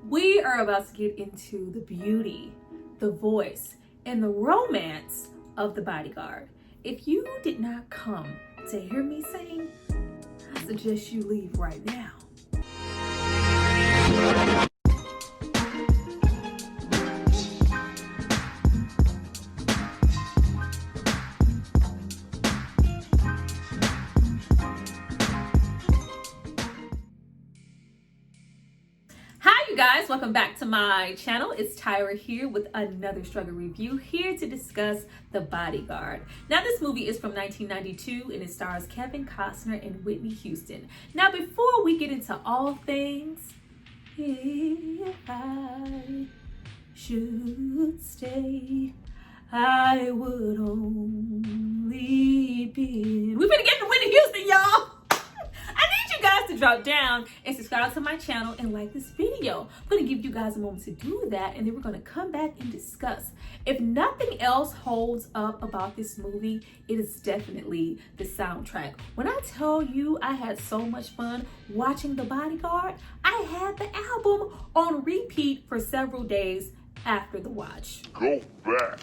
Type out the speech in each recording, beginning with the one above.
We are about to get into the beauty, the voice, and the romance of the Bodyguard. If you did not come to hear me sing, I suggest you leave right now. Guys, welcome back to my channel. It's Tyra here with another struggle review, here to discuss The Bodyguard. Now, this movie is from 1992 and it stars Kevin Costner and Whitney Houston. Now, before we get into all things, if I should stay, I would only be. We're gonna get to Whitney Houston, y'all. To drop down and subscribe to my channel and like this video. I'm going to give you guys a moment to do that, and then we're going to come back and discuss. If nothing else holds up about this movie, it is definitely the soundtrack. When I tell you I had so much fun watching The Bodyguard, I had the album on repeat for several days after the watch. Go back.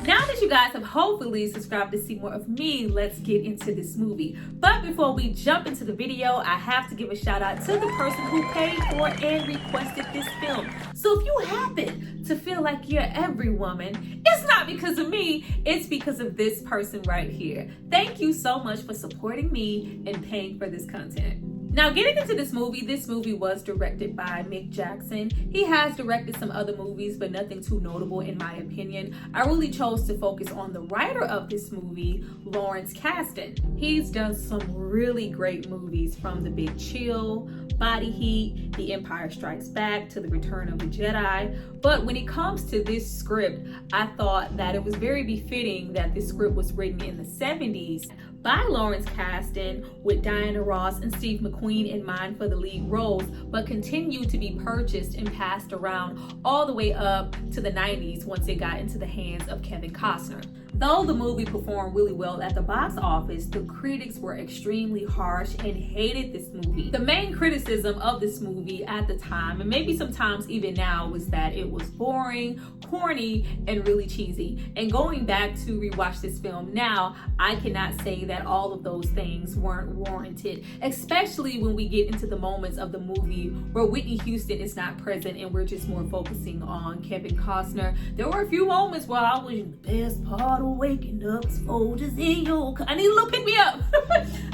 Now that you guys have hopefully subscribed to see more of me, let's get into this movie. But before we jump into the video, I have to give a shout out to the person who paid for and requested this film. So if you happen to feel like you're every woman, it's not because of me, it's because of this person right here. Thank you so much for supporting me and paying for this content. Now, getting into this movie was directed by Mick Jackson. He has directed some other movies, but nothing too notable in my opinion. I really chose to focus on the writer of this movie, Lawrence Kasdan. He's done some really great movies, from The Big Chill, Body Heat, The Empire Strikes Back, to The Return of the Jedi. But when it comes to this script, I thought that it was very befitting that this script was written in the 70s by Lawrence Kasdan, with Diana Ross and Steve McQueen in mind for the lead roles, but continued to be purchased and passed around all the way up to the 90s once it got into the hands of Kevin Costner. Though the movie performed really well at the box office, the critics were extremely harsh and hated this movie. The main criticism of this movie at the time, and maybe sometimes even now, was that it was boring, corny, and really cheesy. And going back to rewatch this film now, I cannot say that all of those things weren't warranted, especially when we get into the moments of the movie where Whitney Houston is not present and we're just more focusing on Kevin Costner. There were a few moments where I was the best part of waking up, soldiers in your I need a little pick me up.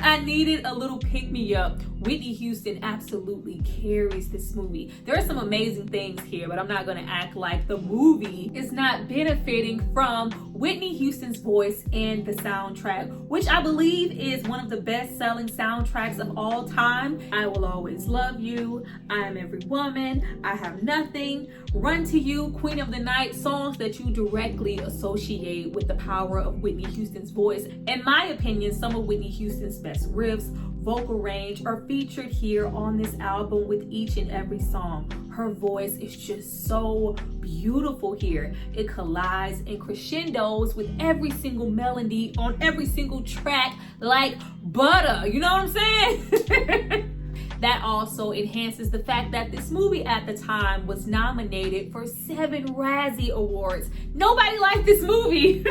I needed a little pick me up. Whitney Houston absolutely carries this movie. There are some amazing things here, but I'm not going to act like the movie is not benefiting from Whitney Houston's voice and the soundtrack, which I believe is one of the best-selling soundtracks of all time. I Will Always Love You, I Am Every Woman, I Have Nothing, Run to You, Queen of the Night, songs that you directly associate with the power of Whitney Houston's voice. In my opinion, some of Whitney Houston's best riffs, vocal range are featured here on this album with each and every song. Her voice is just so beautiful here. It collides and crescendos with every single melody on every single track like butter. You know what I'm saying? That also enhances the fact that this movie at the time was nominated for 7 Razzie Awards. Nobody liked this movie.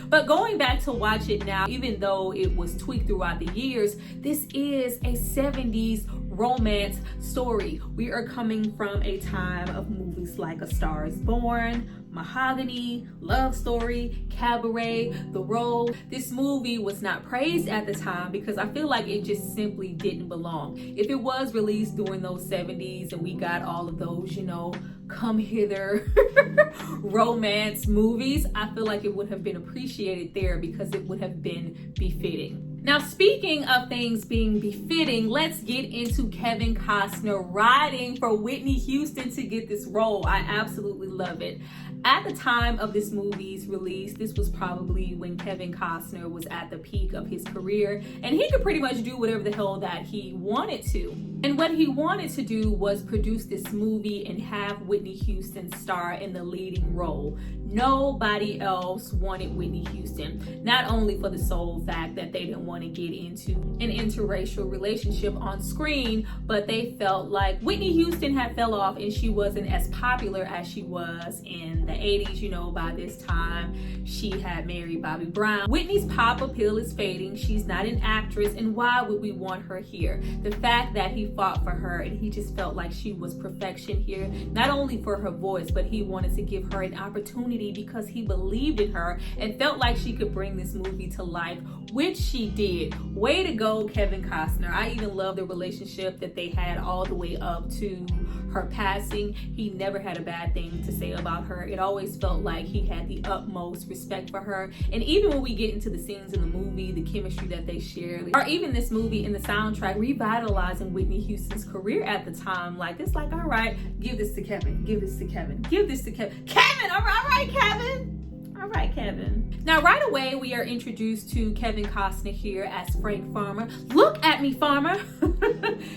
But going back to watch it now, even though it was tweaked throughout the years, this is a 70s romance story. We are coming from a time of movies like A Star is Born, Mahogany, Love Story, Cabaret, The Road. This movie was not praised at the time because I feel like it just simply didn't belong. If it was released during those 70s and we got all of those, you know, come hither romance movies, I feel like it would have been appreciated there because it would have been befitting. Now, speaking of things being befitting, let's get into Kevin Costner riding for Whitney Houston to get this role. I absolutely love it. At the time of this movie's release, this was probably when Kevin Costner was at the peak of his career, and he could pretty much do whatever the hell that he wanted to. And what he wanted to do was produce this movie and have Whitney Houston star in the leading role. Nobody else wanted Whitney Houston, not only for the sole fact that they didn't want to get into an interracial relationship on screen, but they felt like Whitney Houston had fell off and she wasn't as popular as she was in the 80s. You know, by this time she had married Bobby Brown. Whitney's pop appeal is fading. She's not an actress, and why would we want her here? The fact that he fought for her and he just felt like she was perfection here, not only for her voice, but he wanted to give her an opportunity because he believed in her and felt like she could bring this movie to life, which she did. Way to go, Kevin Costner. I even love the relationship that they had all the way up to her passing. He never had a bad thing to say about her. It always felt like he had the utmost respect for her. And even when we get into the scenes in the movie, the chemistry that they share, or even this movie in the soundtrack revitalizing Whitney Houston's career at the time, like it's like, all right, give this to Kevin, give this to Kevin, give this to Kevin. Kevin, all right, Kevin. All right, Kevin. Now, right away, we are introduced to Kevin Costner here as Frank Farmer. Look at me, Farmer.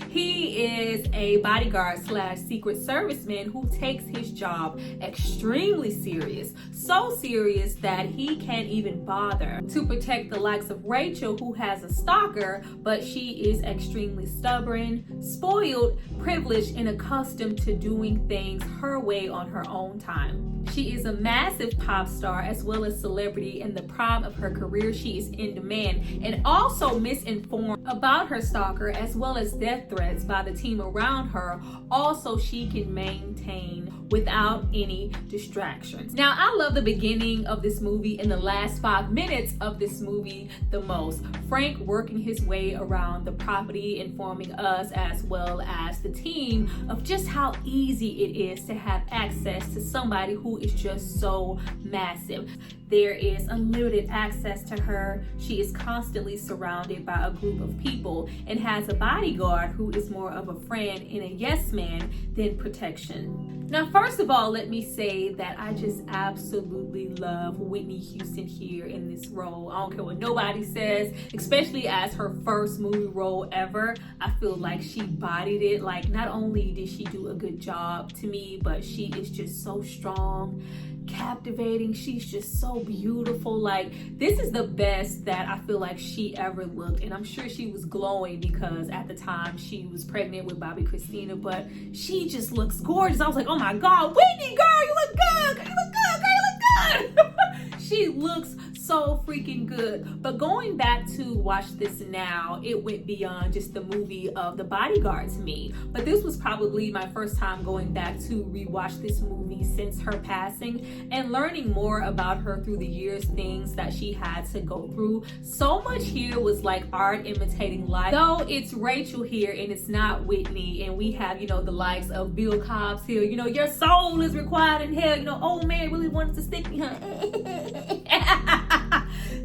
He is a bodyguard / secret serviceman who takes his job extremely serious. So serious that he can't even bother to protect the likes of Rachel, who has a stalker, but she is extremely stubborn, spoiled, privileged, and accustomed to doing things her way on her own time. She is a massive pop star as well as celebrity in the prime of her career. She is in demand and also misinformed about her stalker as well as death threats by the team around her. Also, she can maintain without any distractions. Now, I love the beginning of this movie and the last 5 minutes of this movie the most. Frank working his way around the property, informing us as well as the team of just how easy it is to have access to somebody who is just so massive. There is unlimited access to her. She is constantly surrounded by a group of people and has a bodyguard who is more of a friend and a yes man than protection. Now, first of all, let me say that I just absolutely love Whitney Houston here in this role. I don't care what nobody says, especially as her first movie role ever. I feel like she bodied it. Like, not only did she do a good job to me, but she is just so strong, captivating. She's just so beautiful. Like, this is the best that I feel like she ever looked, and I'm sure she was glowing because at the time she was pregnant with Bobby Christina, but she just looks gorgeous. I was like, oh my god, Whitney, girl, you look good, girl, you look good, girl, you look good. She looks so freaking good. But going back to watch this now, it went beyond just the movie of The Bodyguard to me. But this was probably my first time going back to rewatch this movie since her passing and learning more about her through the years, things that she had to go through. So much here was like art imitating life. Though it's Rachel here and it's not Whitney, and we have, you know, the likes of Bill Cobbs here, you know, your soul is required in hell, you know, old man really wanted to stick me, huh?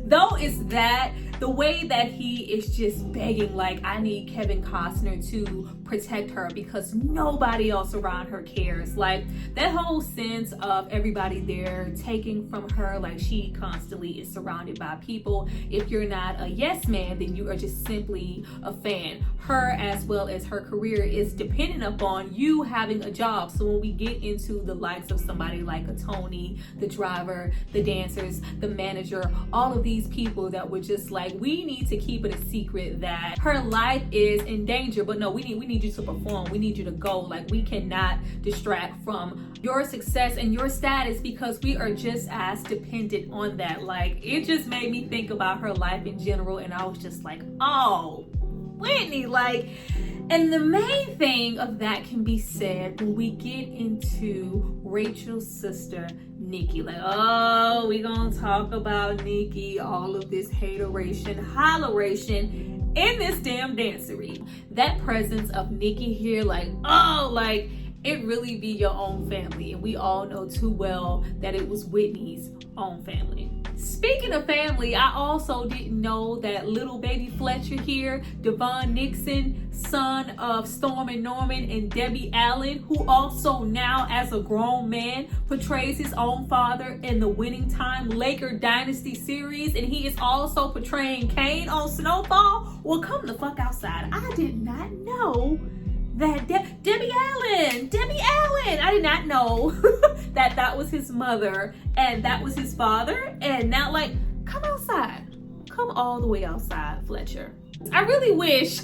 Though it's that, the way that he is just begging, like, I need Kevin Costner to protect her because nobody else around her cares. Like, that whole sense of everybody there taking from her, like, she constantly is surrounded by people. If you're not a yes man, then you are just simply a fan. Her, as well as her career, is dependent upon you having a job. So when we get into the likes of somebody like a Tony, the driver, the dancers, the manager, all of these people that were just like, we need to keep it a secret that her life is in danger, but no, we need you to perform. We need you to go. Like, we cannot distract from your success and your status because we are just as dependent on that. Like, it just made me think about her life in general, and I was just like, oh, Whitney, like. And the main thing of that can be said when we get into Rachel's sister, Nikki. Like, oh, we gonna talk about Nikki, all of this hateration, holleration in this damn dancery. That presence of Nikki here, like, oh, like, it really be your own family. And we all know too well that it was Whitney's own family. Speaking of family, I also didn't know that little baby Fletcher here, Devon Nixon, son of Storm and Norman and Debbie Allen, who also now as a grown man portrays his own father in the Winning Time Laker Dynasty series, and he is also portraying Kane on Snowfall. Well, come the fuck outside. I did not know that Debbie Allen, I did not know that was his mother and that was his father. And now, like, come outside. Come all the way outside, Fletcher. I really wish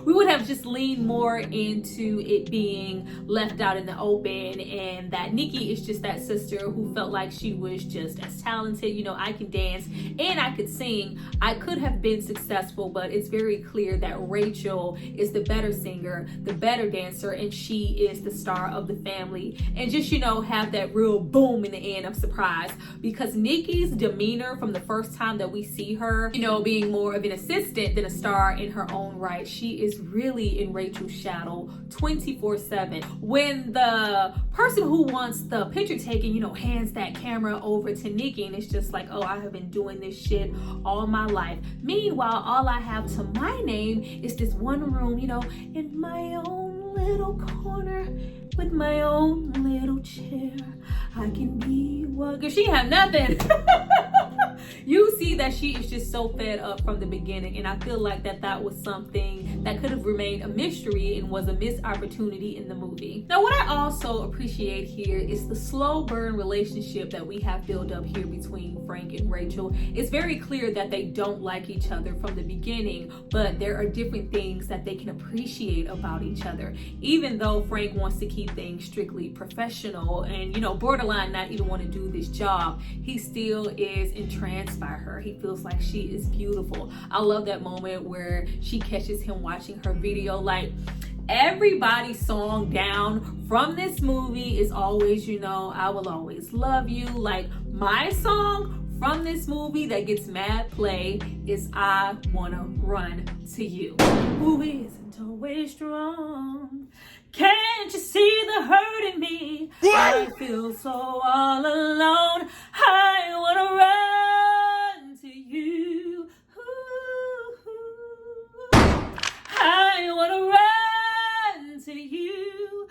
we would have just leaned more into it being left out in the open, and that Nikki is just that sister who felt like she was just as talented. You know, I can dance and I could sing. I could have been successful, but it's very clear that Rachel is the better singer, the better dancer, and she is the star of the family. And just, you know, have that real boom in the end of surprise, because Nikki's demeanor from the first time that we see her, you know, being more of an assistant than a star in her own right, she is really in Rachel's shadow 24/7. When the person who wants the picture taken, you know, hands that camera over to Nikki, and it's just like, oh, I have been doing this shit all my life. Meanwhile, all I have to my name is this one room, you know, in my own little corner with my own little chair. I can be what, girl, she had nothing. You see that she is just so fed up from the beginning, and I feel like that was something that could have remained a mystery and was a missed opportunity in the movie. Now, what I also appreciate here is the slow burn relationship that we have built up here between Frank and Rachel. It's very clear that they don't like each other from the beginning, but there are different things that they can appreciate about each other. Even though Frank wants to keep things strictly professional and, you know, borderline not even want to do this job, he still is entranced by her. He feels like she is beautiful. I love that moment where she catches him watching her video. Like, everybody's song down from this movie is always, you know, I will always love you. Like, my song from this movie that gets mad play is I Wanna Run to You. Who isn't always strong? Can't you see the hurt in me? I feel so all alone. I wanna run to you. I wanna run to you.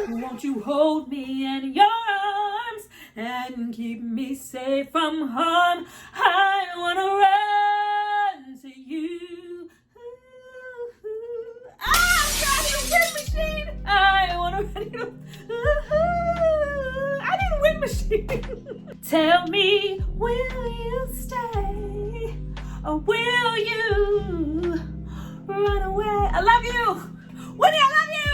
Won't you hold me in your arms and keep me safe from harm? I wanna run to you. I wanna run. I need a wind machine. Tell me, will you stay or will you run away? I love you, Whitney. I love you.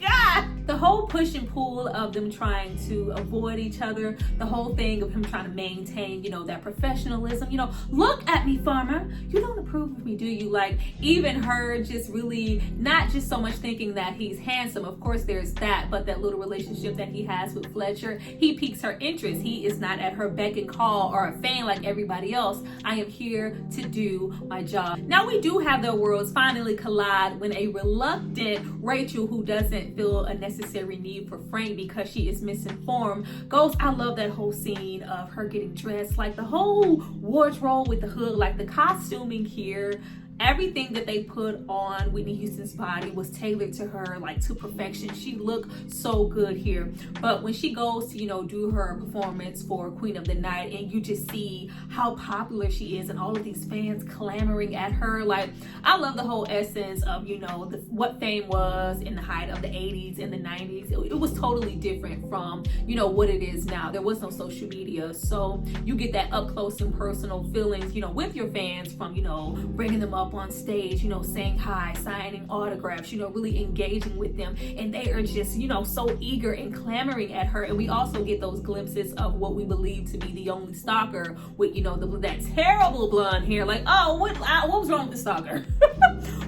God. The whole push and pull of them trying to avoid each other, the whole thing of him trying to maintain, you know, that professionalism, you know, look at me, farmer, you don't approve of me, do you? Like, even her just really not just so much thinking that he's handsome, of course there's that, but that little relationship that he has with Fletcher, he piques her interest. He is not at her beck and call or a fan like everybody else. I am here to do my job. Now, we do have their worlds finally collide when a reluctant Rachel, who doesn't feel a necessary need for Frank because she is misinformed, goes. I love that whole scene of her getting dressed, like the whole wardrobe with the hood, like the costuming here. Everything that they put on Whitney Houston's body was tailored to her, like to perfection. She looked so good here. But when she goes to, you know, do her performance for Queen of the Night, and you just see how popular she is and all of these fans clamoring at her, like, I love the whole essence of, you know, what fame was in the height of the 80s and the 90s. It was totally different from, you know, what it is now. There was no social media, so you get that up close and personal feelings, you know, with your fans from, you know, bringing them up on stage, you know, saying hi, signing autographs, you know, really engaging with them, and they are just, you know, so eager and clamoring at her. And we also get those glimpses of what we believe to be the only stalker with, you know, that terrible blonde hair. Like, oh, what was wrong with the stalker?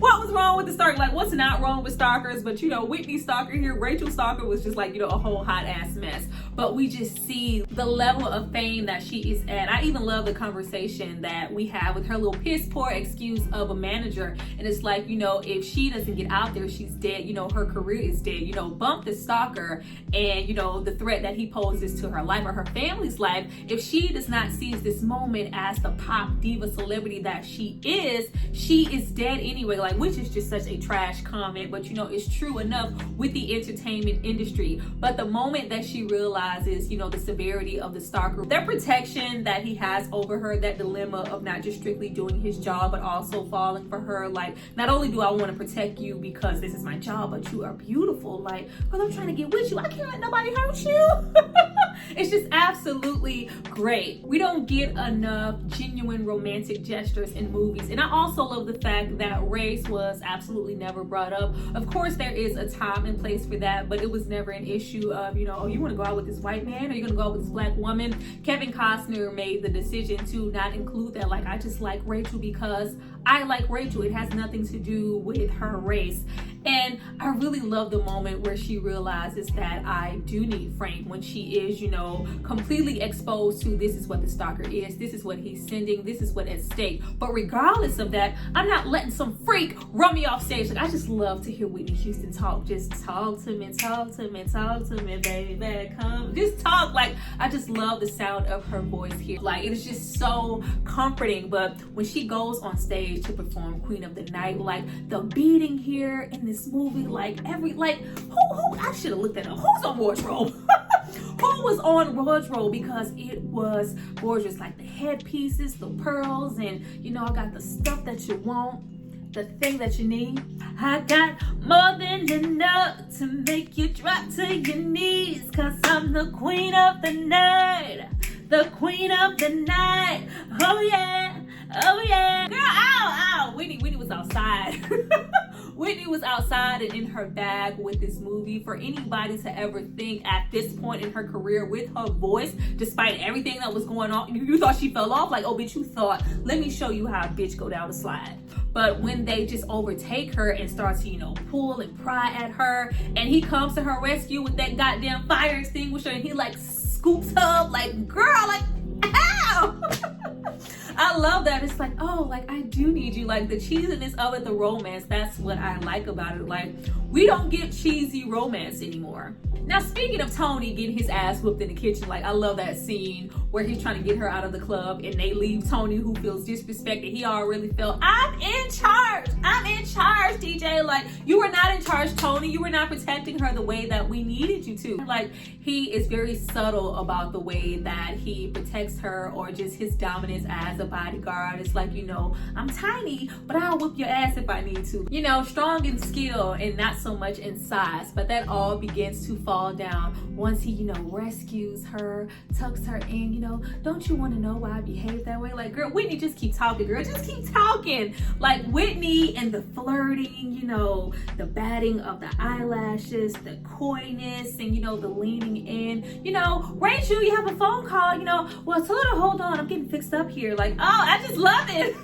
What was wrong with the stalker? Like, what's not wrong with stalkers? But, you know, Whitney stalker here, Rachel stalker was just like, you know, a whole hot ass mess. but we just see the level of fame that she is at. I even love the conversation that we have with her little piss poor excuse of a manager. And it's like, you know, if she doesn't get out there, she's dead. You know, her career is dead. You know, bump the stalker and, you know, the threat that he poses to her life or her family's life. If she does not seize this moment as the pop diva celebrity that she is dead anyway. Like, which is just such a trash comment, but you know, it's true enough with the entertainment industry. But the moment that she realizes, you know, the severity of the stalker, that protection that he has over her, that dilemma of not just strictly doing his job, but also falling for her. Like, not only do I want to protect you because this is my job, but you are beautiful. Like, because I'm trying to get with you. I can't let nobody hurt you. It's just absolutely great. We don't get enough genuine romantic gestures in movies. And I also love the fact that race was absolutely never brought up. Of course, there is a time and place for that, but it was never an issue of, you know, oh, you want to go out with this white man or you're going to go out with this black woman. Kevin Costner made the decision to not include that. Like, I just like Rachel because I like Rachel. It has nothing to do with her race. And I really love the moment where she realizes that I do need Frank, when she is, you know, completely exposed to this is what the stalker is, this is what he's sending, this is what at stake. But regardless of that, I'm not letting some freak run me off stage. Like, I just love to hear Whitney Houston talk. Just talk to me, talk to me, talk to me, baby, come. Just talk. Like, I just love the sound of her voice here. Like, it is just so comforting. But when she goes on stage to perform Queen of the Night, like, the beating here in this movie, like, who I should have looked at up. Who's on wardrobe? Who was on wardrobe? Because it was gorgeous. Like, the headpieces, the pearls, and you know, I got the stuff that you want, the thing that you need. I got more than enough to make you drop to your knees, cause I'm the queen of the night, the queen of the night. Oh yeah, oh yeah. Girl, ow, ow. Whitney was outside. Whitney was outside and in her bag with this movie. For anybody to ever think at this point in her career with her voice, despite everything that was going on, you thought she fell off? Like, oh bitch, you thought, let me show you how a bitch go down the slide. But when they just overtake her and start to, you know, pull and pry at her, and he comes to her rescue with that goddamn fire extinguisher, and he like scoops her up, like, girl, like, ow! I love that. It's like, oh, like, I do need you. Like, the cheesiness of it, the romance, that's what I like about it. Like, we don't get cheesy romance anymore. Now, speaking of Tony getting his ass whooped in the kitchen, like, I love that scene where he's trying to get her out of the club and they leave Tony, who feels disrespected. He already felt, I'm in charge. I'm in charge, DJ. Like, you were not in charge, Tony. You were not protecting her the way that we needed you to. Like, he is very subtle about the way that he protects her, or just his dominance as a bodyguard. It's like, you know, I'm tiny, but I'll whoop your ass if I need to. You know, strong in skill and not so much in size. But that all begins to fall down once he, you know, rescues her, tucks her in. You know, don't you want to know why I behave that way? Like, girl, Whitney, just keep talking, girl. Just keep talking. Like, Whitney and the flirting, you know, the batting of the eyelashes, the coyness, and, you know, the leaning in. You know, Rachel, you have a phone call, you know, well, tell her to hold on, I'm getting fixed up here. Like, oh, I just love it.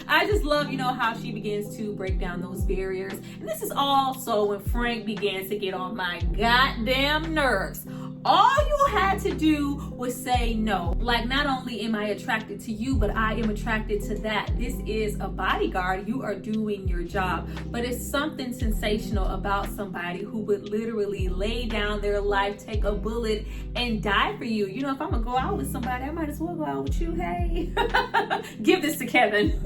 I just love, you know, how she begins to break down those barriers. And this is also when Frank begins to get on my goddamn nerves. All you had to do was say no. Like, not only am I attracted to you, but I am attracted to that. This is a bodyguard. You are doing your job. But it's something sensational about somebody who would literally lay down their life, take a bullet, and die for you. You know, if I'm gonna go out with somebody, I might as well go out with you. Hey, give this to Kevin.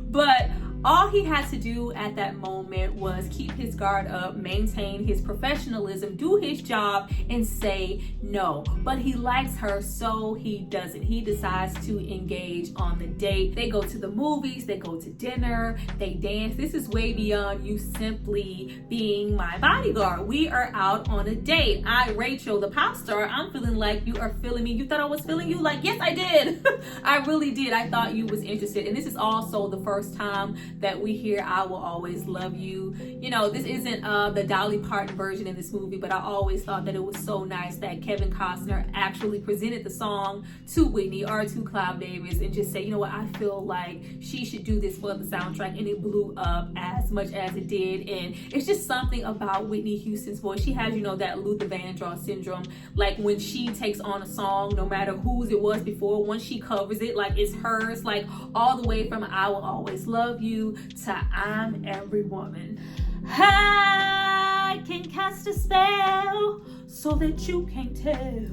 But all he had to do at that moment was keep his guard up, maintain his professionalism, do his job, and say no. But he likes her, so he doesn't. He decides to engage on the date. They go to the movies, they go to dinner, they dance. This is way beyond you simply being my bodyguard. We are out on a date. I, Rachel, the pop star, I'm feeling like you are feeling me. You thought I was feeling you? Like, yes, I did. I really did. I thought you was interested. And this is also the first time that we hear I Will Always Love You. You know, this isn't the Dolly Parton version in this movie, but I always thought that it was so nice that Kevin Costner actually presented the song to Whitney or to Clive Davis and just say, you know what, I feel like she should do this for the soundtrack, and it blew up as much as it did. And it's just something about Whitney Houston's voice. She has, you know, that Luther Vandross syndrome. Like when she takes on a song, no matter whose it was before, once she covers it, like it's hers, like all the way from I Will Always Love You to I'm Every Woman. I can cast a spell so that you can't tell.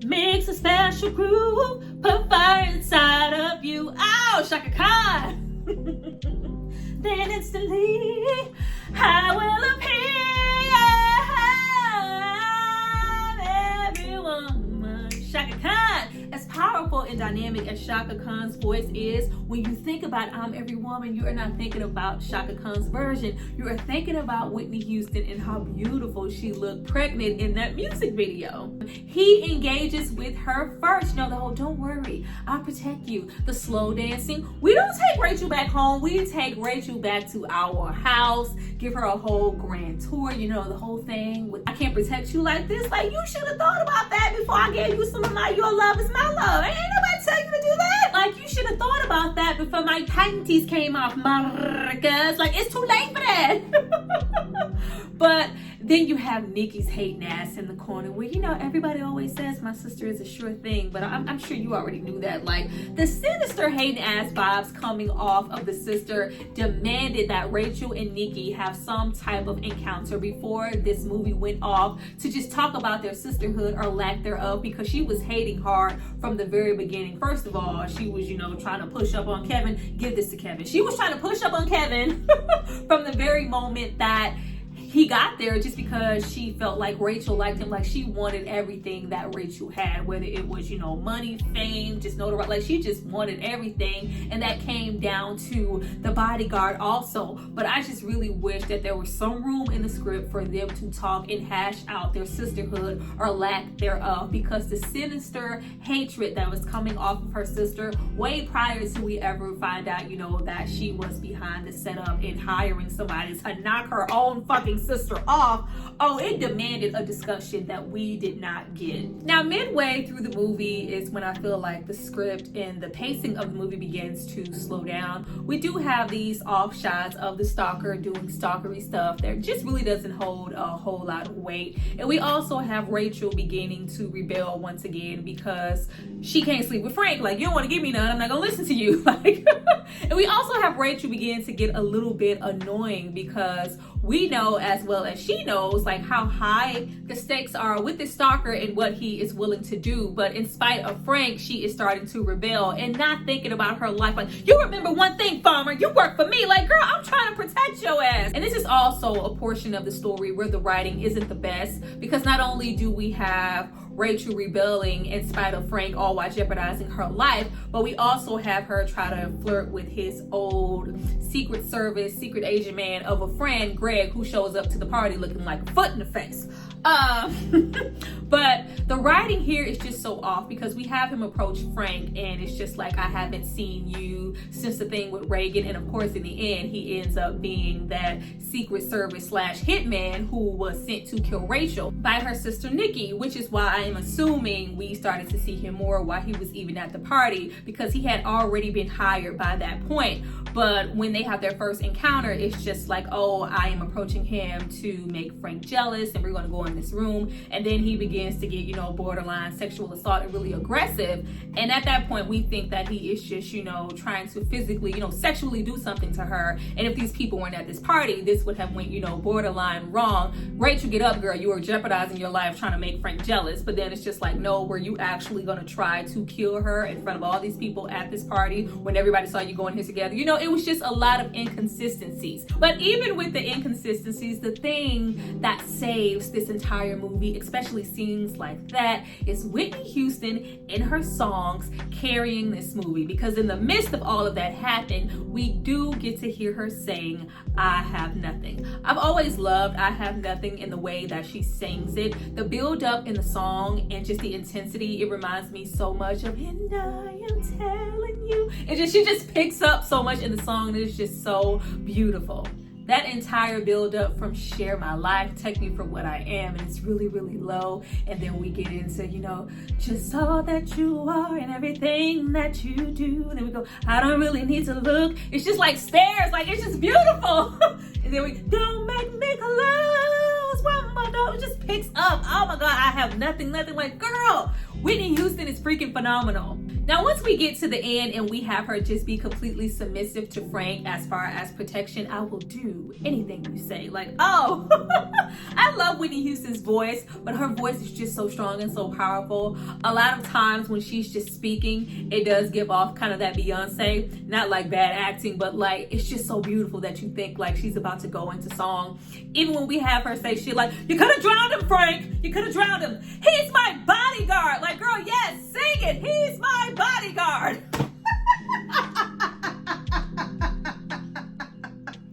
Makes a special groove, put fire inside of you. Oh, Shaka Khan. Then instantly I will appear. Every woman. Shaka Khan. As powerful and dynamic as Shaka Khan's voice is, when you think about I'm Every Woman, you are not thinking about Shaka Khan's version. You are thinking about Whitney Houston and how beautiful she looked pregnant in that music video. He engages with her first. You know, the whole don't worry, I'll protect you. The slow dancing. We don't take Rachel back home. We take Rachel back to our house, give her a whole grand tour. You know, the whole thing with I can't protect you like this. Like, you should have thought about that before I gave you some of my your love is my love. Ain't nobody tell you to do that. Like, you should have thought about that before my panties came off, Marcus. Like, it's too late for that. But then you have Nikki's hating ass in the corner where, you know, everybody always says my sister is a sure thing, but I'm sure you already knew that. Like, the sinister hating ass vibes coming off of the sister demanded that Rachel and Nikki have some type of encounter before this movie went off to just talk about their sisterhood or lack thereof, because she was hating hard from the very beginning. First of all, she was, you know, trying to push up on Kevin. Give this to Kevin. She was trying to push up on Kevin from the very moment that he got there, just because she felt like Rachel liked him. Like, she wanted everything that Rachel had, whether it was, you know, money, fame, just notoriety. Like, she just wanted everything, and that came down to the Bodyguard also. But I just really wish that there was some room in the script for them to talk and hash out their sisterhood or lack thereof, because the sinister hatred that was coming off of her sister way prior to we ever find out, you know, that she was behind the setup and hiring somebody to knock her own fucking sister off. Oh, it demanded a discussion that we did not get. Now, midway through the movie is when I feel like the script and the pacing of the movie begins to slow down. We do have these off shots of the stalker doing stalkery stuff that just really doesn't hold a whole lot of weight. And we also have Rachel beginning to rebel once again because she can't sleep with Frank. Like, you don't want to give me none, I'm not gonna listen to you. Like, and we also have Rachel begin to get a little bit annoying because we know, as well as she knows, like how high the stakes are with this stalker and what he is willing to do. But in spite of Frank, she is starting to rebel and not thinking about her life. Like, you remember one thing, Farmer, you work for me. Like, girl, I'm trying to protect your ass. And this is also a portion of the story where the writing isn't the best, because not only do we have Rachel rebelling in spite of Frank, all while jeopardizing her life, but we also have her try to flirt with his old Secret Service, secret agent man of a friend, Greg, who shows up to the party looking like a foot in the face. But the writing here is just so off, because we have him approach Frank and it's just like, I haven't seen you since the thing with Reagan. And of course, in the end, he ends up being that Secret Service / hitman who was sent to kill Rachel by her sister Nikki, which is why I am assuming we started to see him more while he was even at the party, because he had already been hired by that point. But when they have their first encounter, it's just like, oh, I am approaching him to make Frank jealous and we're going to go in this room. And then he begins to get, you know, borderline sexual assault and really aggressive. And at that point, we think that he is just, you know, trying to physically, you know, sexually do something to her. And if these people weren't at this party, this would have went, you know, borderline wrong. Rachel, get up, girl. You are jeopardizing your life trying to make Frank jealous. But then it's just like, no, were you actually going to try to kill her in front of all these people at this party when everybody saw you going here together? You know, it was just a lot of inconsistencies. But even with the inconsistencies, the thing that saves this entire movie, especially scenes like that, is Whitney Houston in her songs carrying this movie, because in the midst of all of that happened, we do get to hear her saying, I have nothing. I've always loved I Have Nothing in the way that she sings it. The build up in the song and just the intensity, it reminds me so much of And I Am Telling You. She just picks up so much in the song, and it's just so beautiful. That entire build up from Share My Life, Take Me For What I Am, and it's really, really low. And then we get into, just all that you are and everything that you do. And then we go, I don't really need to look. It's just like stairs, like it's just beautiful. And then we, don't make me close one more door. It just picks up. Oh my God, I have nothing. Like, girl, Whitney Houston is freaking phenomenal. Now, once we get to the end and we have her just be completely submissive to Frank as far as protection, I will do anything you say. Like, oh, I love Whitney Houston's voice, but her voice is just so strong and so powerful. A lot of times when she's just speaking, it does give off kind of that Beyonce, not like bad acting, but like, it's just so beautiful that you think like she's about to go into song. Even when we have her say shit like, you could have drowned him, Frank. You could have drowned him. He's my bodyguard. Like, girl, yes, sing it. He's my bodyguard.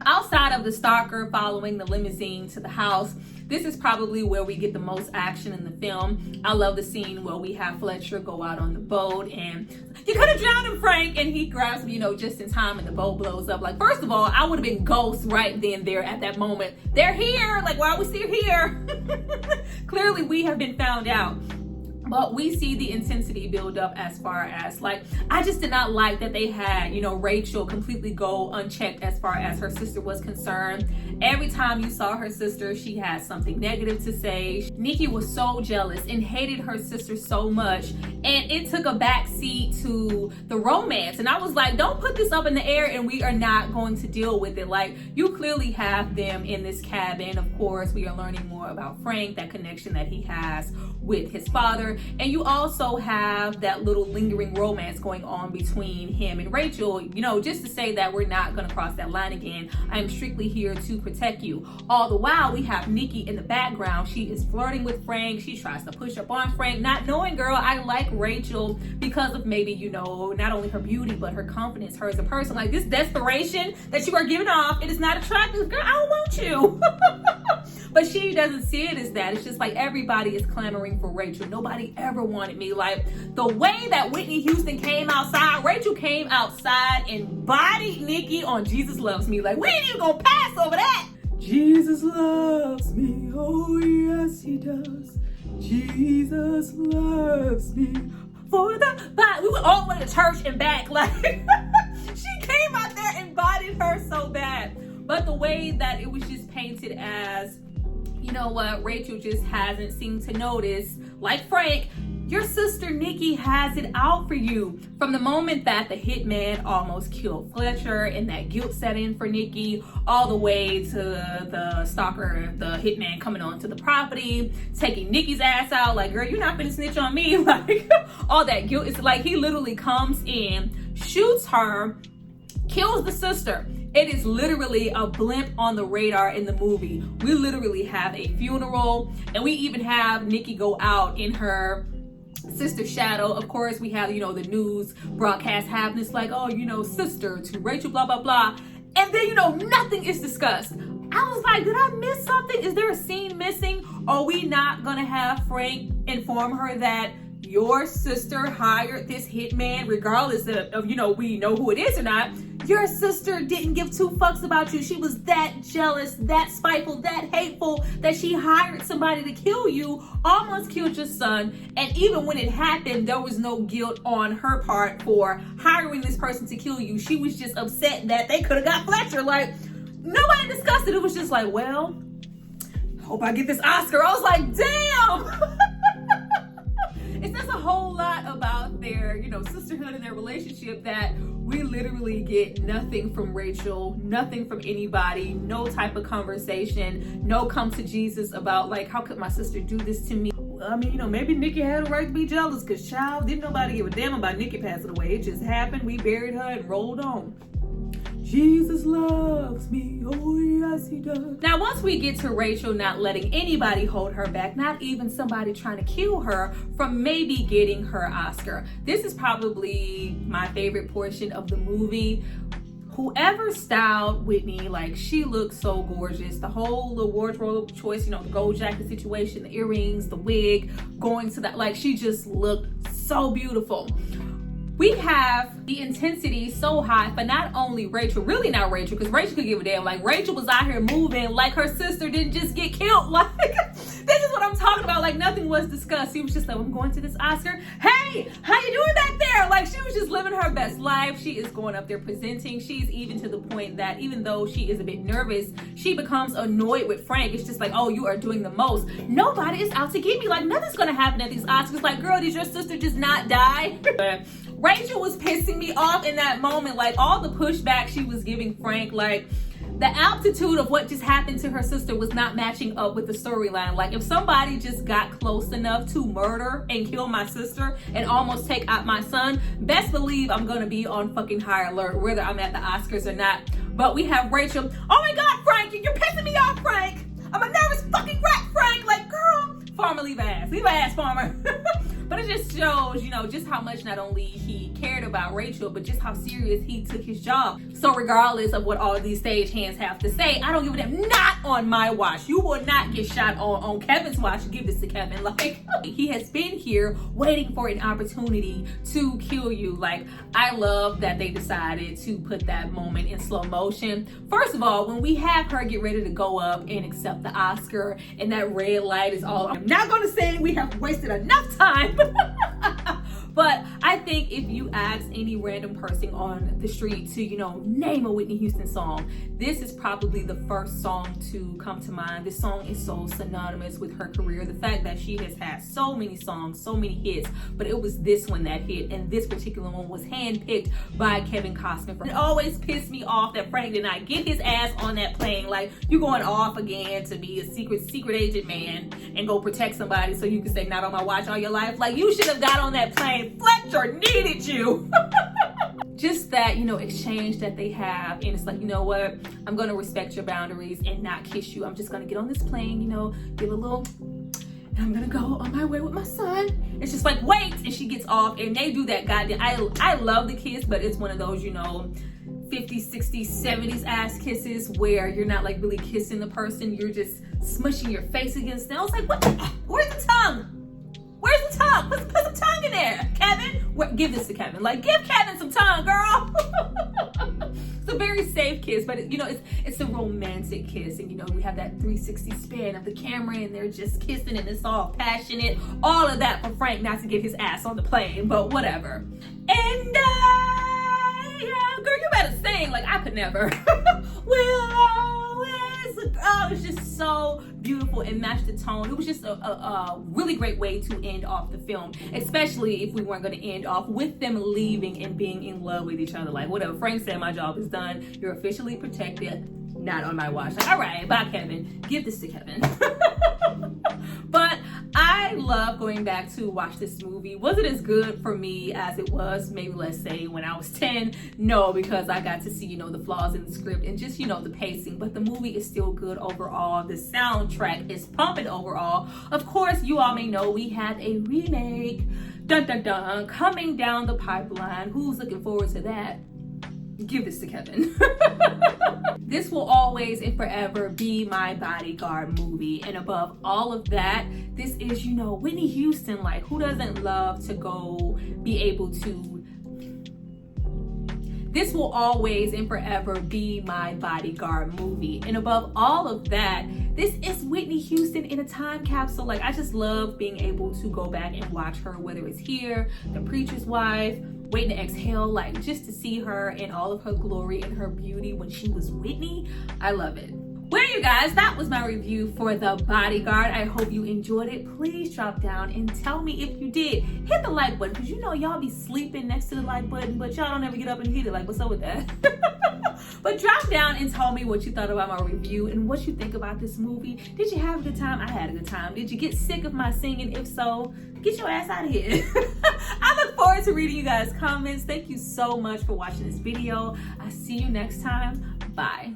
Outside of the stalker following the limousine to the house, this is probably where we get the most action in the film. I love the scene where we have Fletcher go out on the boat and you could have drowned him, Frank, and he grabs me, just in time, and the boat blows up. Like, first of all, I would have been ghost right then there at that moment. They're here. Like, why are we still here? Clearly, we have been found out. But we see the intensity build up as far as like, I just did not like that they had, Rachel completely go unchecked as far as her sister was concerned. Every time you saw her sister, she had something negative to say. Nikki was so jealous and hated her sister so much. And it took a back seat to the romance. And I was like, don't put this up in the air and we are not going to deal with it. Like, you clearly have them in this cabin. Of course, we are learning more about Frank, that connection that he has with his father. And you also have that little lingering romance going on between him and Rachel, just to say that we're not going to cross that line again. I am strictly here to protect you. All the while, we have Nikki in the background. She is flirting with Frank. She tries to push up on Frank, not knowing, girl, I like Rachel because of maybe, not only her beauty, but her confidence, her as a person. Like, this desperation that you are giving off, it is not attractive. Girl, I don't want you. But she doesn't see it as that. It's just like everybody is clamoring for Rachel. Nobody ever wanted me. Like, the way that Whitney Houston came outside, Rachel came outside and bodied Nikki on Jesus Loves Me. Like, we ain't even gonna pass over that. Jesus loves me. Oh, yes, he does. Jesus loves me. For the body. We went all the way to church and back. Like, she came out there and bodied her so bad. But the way that it was just painted as, Rachel just hasn't seemed to notice, like Frank, your sister Nikki has it out for you. From the moment that the hitman almost killed Fletcher and that guilt set in for Nikki, all the way to the stalker, the hitman coming onto the property, taking Nikki's ass out, like, girl, you're not gonna snitch on me. Like, all that guilt. It's like he literally comes in, shoots her, kills the sister. It is literally a blimp on the radar in the movie. We literally have a funeral, and we even have Nikki go out in her sister's shadow. Of course, we have, the news broadcast happening. It's like, oh, sister to Rachel, blah, blah, blah. And then, nothing is discussed. I was like, did I miss something? Is there a scene missing? Are we not going to have Frank inform her that your sister hired this hitman, regardless of we know who it is or not? Your sister didn't give two fucks about you. She was that jealous, that spiteful, that hateful, that she hired somebody to kill you, almost killed your son. And even when it happened, there was no guilt on her part for hiring this person to kill you. She was just upset that they could have got Fletcher. Like, nobody discussed it. It was just like, well, hope I get this Oscar. I was like, damn. It says a whole lot about their, sisterhood and their relationship that we literally get nothing from Rachel, nothing from anybody, no type of conversation, no come to Jesus about, like, how could my sister do this to me? I mean, maybe Nikki had a right to be jealous because, child, didn't nobody give a damn about Nikki passing away. It just happened. We buried her and rolled on. Jesus loves me, oh yes he does. Now once we get to Rachel not letting anybody hold her back, not even somebody trying to kill her from maybe getting her Oscar, this is probably my favorite portion of the movie. Whoever styled Whitney, like, she looked so gorgeous. The whole little wardrobe choice, you know, the gold jacket situation, the earrings, the wig, going to that, like, she just looked so beautiful. We have the intensity so high for not only Rachel, really not Rachel, because Rachel could give a damn. Like, Rachel was out here moving like her sister didn't just get killed. Like, this is what I'm talking about. Like, nothing was discussed. She was just like, I'm going to this Oscar. Hey, how you doing back there? Like, she was just living her best life. She is going up there presenting. She's even to the point that even though she is a bit nervous, she becomes annoyed with Frank. It's just like, oh, you are doing the most. Nobody is out to get me. Like, nothing's going to happen at these Oscars. Like, girl, did your sister just not die? Rachel was pissing me off in that moment. Like, all the pushback she was giving Frank, like, the altitude of what just happened to her sister was not matching up with the storyline. Like, if somebody just got close enough to murder and kill my sister and almost take out my son, best believe I'm gonna be on fucking high alert, whether I'm at the Oscars or not. But we have Rachel. Oh my God, Frank, you're pissing me off, Frank. I'm a nervous fucking wreck, Frank. Like, girl, Farmer, leave ass, Farmer. But it just shows, you know, just how much not only he cared about Rachel, but just how serious he took his job. So regardless of what all of these stagehands have to say, I don't give a damn. Not on my watch. You will not get shot on Kevin's watch. Give this to Kevin. Like, he has been here waiting for an opportunity to kill you. Like, I love that they decided to put that moment in slow motion. First of all, when we have her get ready to go up and accept the Oscar and that red light is all, I'm not going to say we have wasted enough time. But I think if you ask any random person on the street to, you know, name a Whitney Houston song, this is probably the first song to come to mind. This song is so synonymous with her career. The fact that she has had so many songs, so many hits, but it was this one that hit, and this particular one was handpicked by Kevin Costner. It always pissed me off that Frank did not get his ass on that plane. Like, you going off again to be a secret agent man and go protect somebody so you can say not on my watch all your life. Like, you should have got on that plane. Fletcher needed you. Just that, you know, exchange that they have, and it's like, you know what, I'm gonna respect your boundaries and not kiss you. I'm just gonna get on this plane, you know, give a little, and I'm gonna go on my way with my son. It's just like, wait, and she gets off, and they do that goddamn, I love the kiss, but it's one of those, you know, 50s, 60s, 70s ass kisses where you're not like really kissing the person, you're just smushing your face against them. I was like, what? Where's the tongue? Where's the tongue? Put some tongue in there, Kevin. Give this to Kevin. Like, give Kevin some tongue, girl. It's a very safe kiss, but you know, it's a romantic kiss, and you know, we have that 360 spin of the camera, and they're just kissing, and it's all passionate. All of that for Frank not to get his ass on the plane, but whatever. And yeah, girl, you better sing. Like, I could never. We'll always. Oh, it's just so beautiful and matched the tone. It was just a really great way to end off the film, especially if we weren't going to end off with them leaving and being in love with each other. Like, whatever Frank said, my job is done. You're officially protected. Not on my watch. Like, all right, bye, Kevin. Give this to Kevin. But I love going back to watch this movie. Was it as good for me as it was, maybe let's say, when I was 10? No, because I got to see, you know, the flaws in the script and just, you know, the pacing. But the movie is still good overall. The soundtrack is pumping overall. Of course, you all may know we have a remake, dun dun dun, coming down the pipeline. Who's looking forward to that? Give this to Kevin. This will always and forever be my Bodyguard movie. And above all of that, this is, you know, Whitney Houston. Like, who doesn't love to go be able to... This will always and forever be my Bodyguard movie. And above all of that, this is Whitney Houston in a time capsule. Like, I just love being able to go back and watch her, whether it's here, The Preacher's Wife, Waiting to Exhale, like, just to see her in all of her glory and her beauty when she was Whitney. I love it. Well, you guys, that was my review for The Bodyguard. I hope you enjoyed it. Please drop down and tell me if you did. Hit the like button, because you know y'all be sleeping next to the like button, but y'all don't ever get up and hit it. Like, what's up with that? But drop down and tell me what you thought about my review and what you think about this movie. Did you have a good time? I had a good time. Did you get sick of my singing? If so, get your ass out of here. I'm look forward to reading you guys' comments. Thank you so much for watching this video. I'll see you next time. Bye.